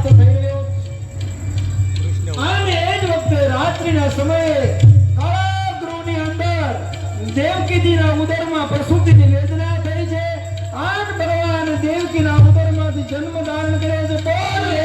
તો થઈ રહ્યો અને એ જ વખતે રાત્રિના સમયે કાળાગૃહની અંદર દેવકીજીના ઉદરમાં પ્રસૂતિની વેદના થઈ છે અને ભગવાન દેવકીના ઉદરમાંથી જન્મ ધારણ કર્યો છે બોલ હે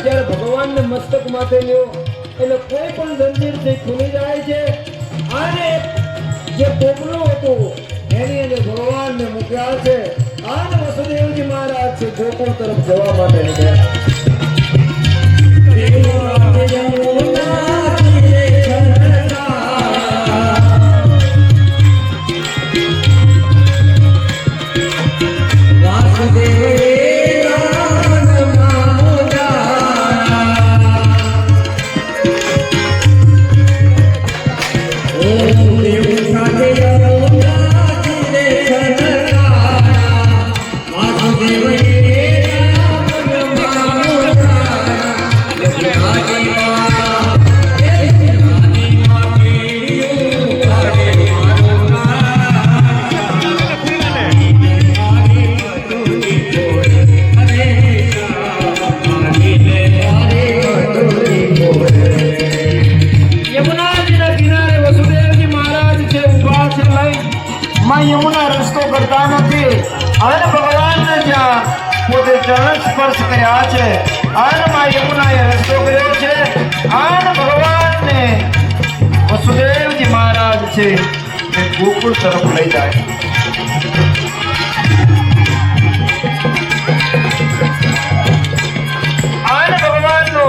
કૃષ્ણ ભગવાનને મસ્તક માથે લ્યો એટલે કોઈ પણ જંજીરથી ખુલી જાય છે અને જે પોપલું હતું એની અંદર ભગવાનને મૂક્યા છે અને વસુદેવજી મહારાજ છે ગોકુળ તરફ જવા માટે નીકળ્યા યમુના રસ્તો કરતા નથી અને ભગવાનને જ્યાં પોતે ચરણ સ્પર્શ કર્યા છે અને માં યમુનાએ રસ્તો કર્યો છે અને ભગવાનને વસુદેવજી મહારાજ છે એ ગોકુળ તરફ લઈ જાય અને ભગવાનનો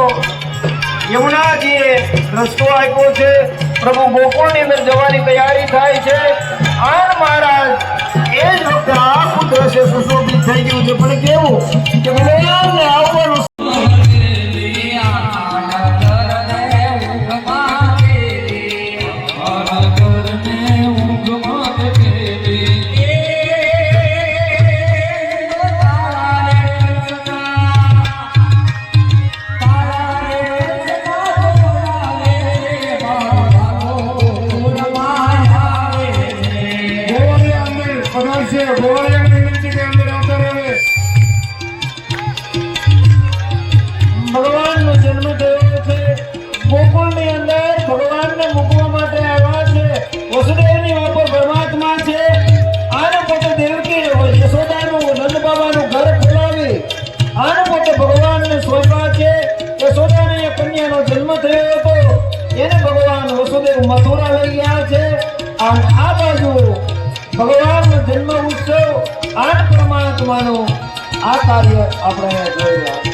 યમુનાજીએ રસ્તો આપ્યો છે પ્રભુ ગોકુળની અંદર જવાની તૈયારી થાય છે અને મહારાજ એ જ વખતે આખું દ્રશ્ય સુશોભિત થઈ ગયું છે પણ કેવું કે ભગવાનને આવવાનું ભગવાનનો જન્મ થયો છે ગોકુળની અંદર ભગવાનને મૂકવા માટે આવ્યા છે વસુદેવની ઉપર પરમાત્મા છે અને પોતે દેવકી યશોદાનું નંદ બાબાનું ઘર ખોલાવી અને પોતે ભગવાનને સોંપ્યા છે યશોદાની કન્યાનો જન્મ થયો હતો એને ભગવાન વસુદેવ મથુરા લઈ ગયા છે અને આ બાજુ ભગવાનનો જન્મ ઉત્સવ અને પરમાત્માનો આ કાર્ય આપણે જોઈ રહ્યા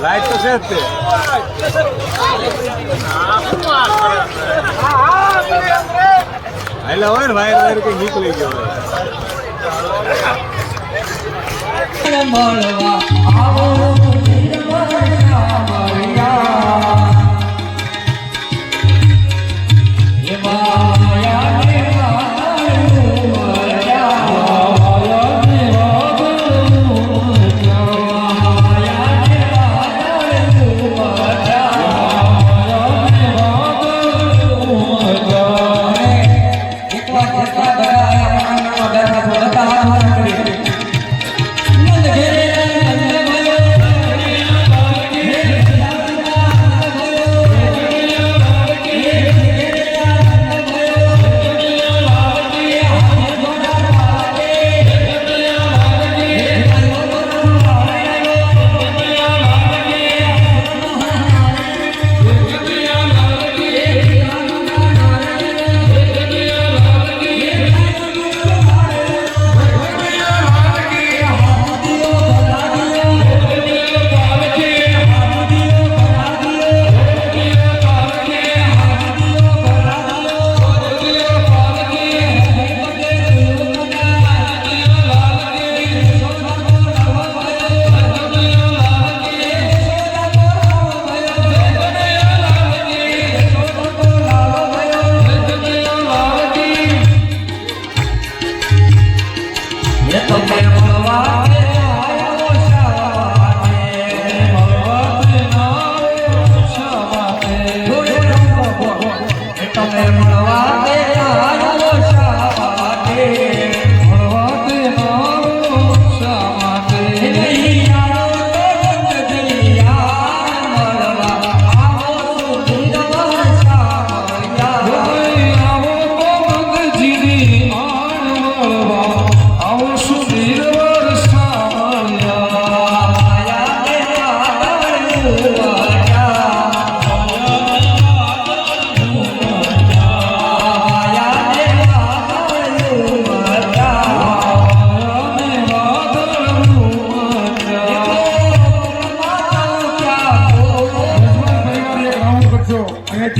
લાઈટ તો છે જ તે એટલે હોય ને વાયર કઈ નીકળી ગયો મળવા આવો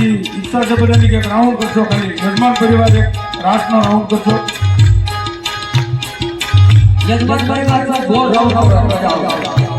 ઈચ્છા છે બધાની કે રાઉન્ડ કરશો, ખાલી યજમાન પરિવાર એક રાસનો રાઉન્ડ કરશો. યજમાન પરિવાર નો ગોળ રાઉન્ડ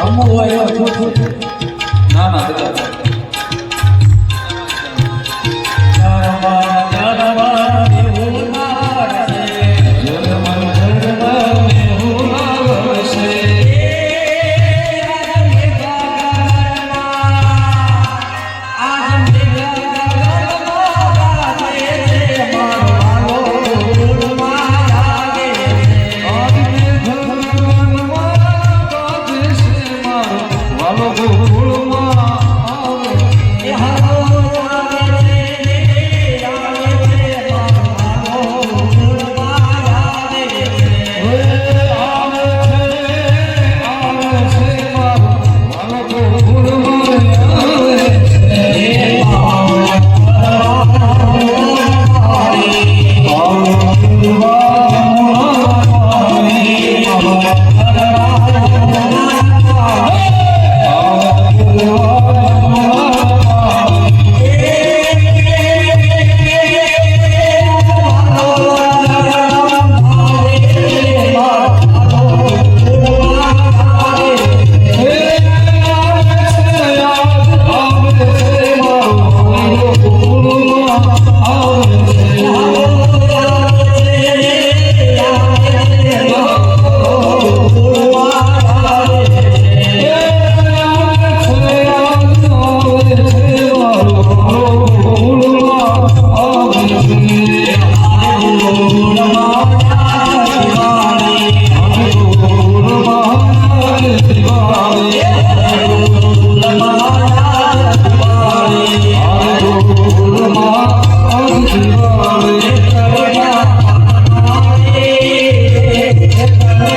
રમવું હોય ના ના વાલો ગોળમાં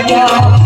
ગયા